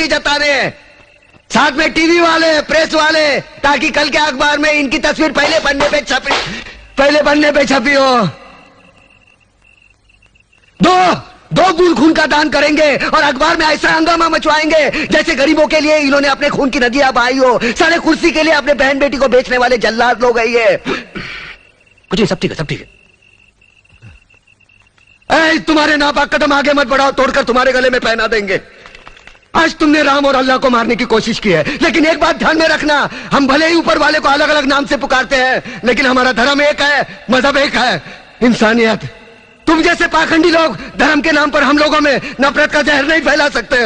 हमदर्दी जताने, साथ में टीवी वाले, प्रेस वाले, ताकि कल के अखबार में इनकी तस्वीर पहले पन्ने पे छपी हो। दो बूंद खून का दान करेंगे और अखबार में ऐसा हंगामा मचवाएंगे जैसे गरीबों के लिए इन्होंने अपने खून की नदियां बहाई हो। साले कुर्सी के लिए अपने बहन बेटी को बेचने वाले जल्लाद लोग है ये। कुछ नहीं, सब ठीक है, सब ठीक है। तुम्हारे नापाक कदम आगे मत बढ़ाओ, तोड़कर तुम्हारे गले में पहना देंगे। आज तुमने राम और अल्लाह को मारने की कोशिश की है, लेकिन एक बात ध्यान में रखना, हम भले ही ऊपर वाले को अलग अलग नाम से पुकारते हैं, लेकिन हमारा धर्म एक है, मजहब एक है, इंसानियत। तुम जैसे पाखंडी लोग धर्म के नाम पर हम लोगों में नफरत का जहर नहीं फैला सकते।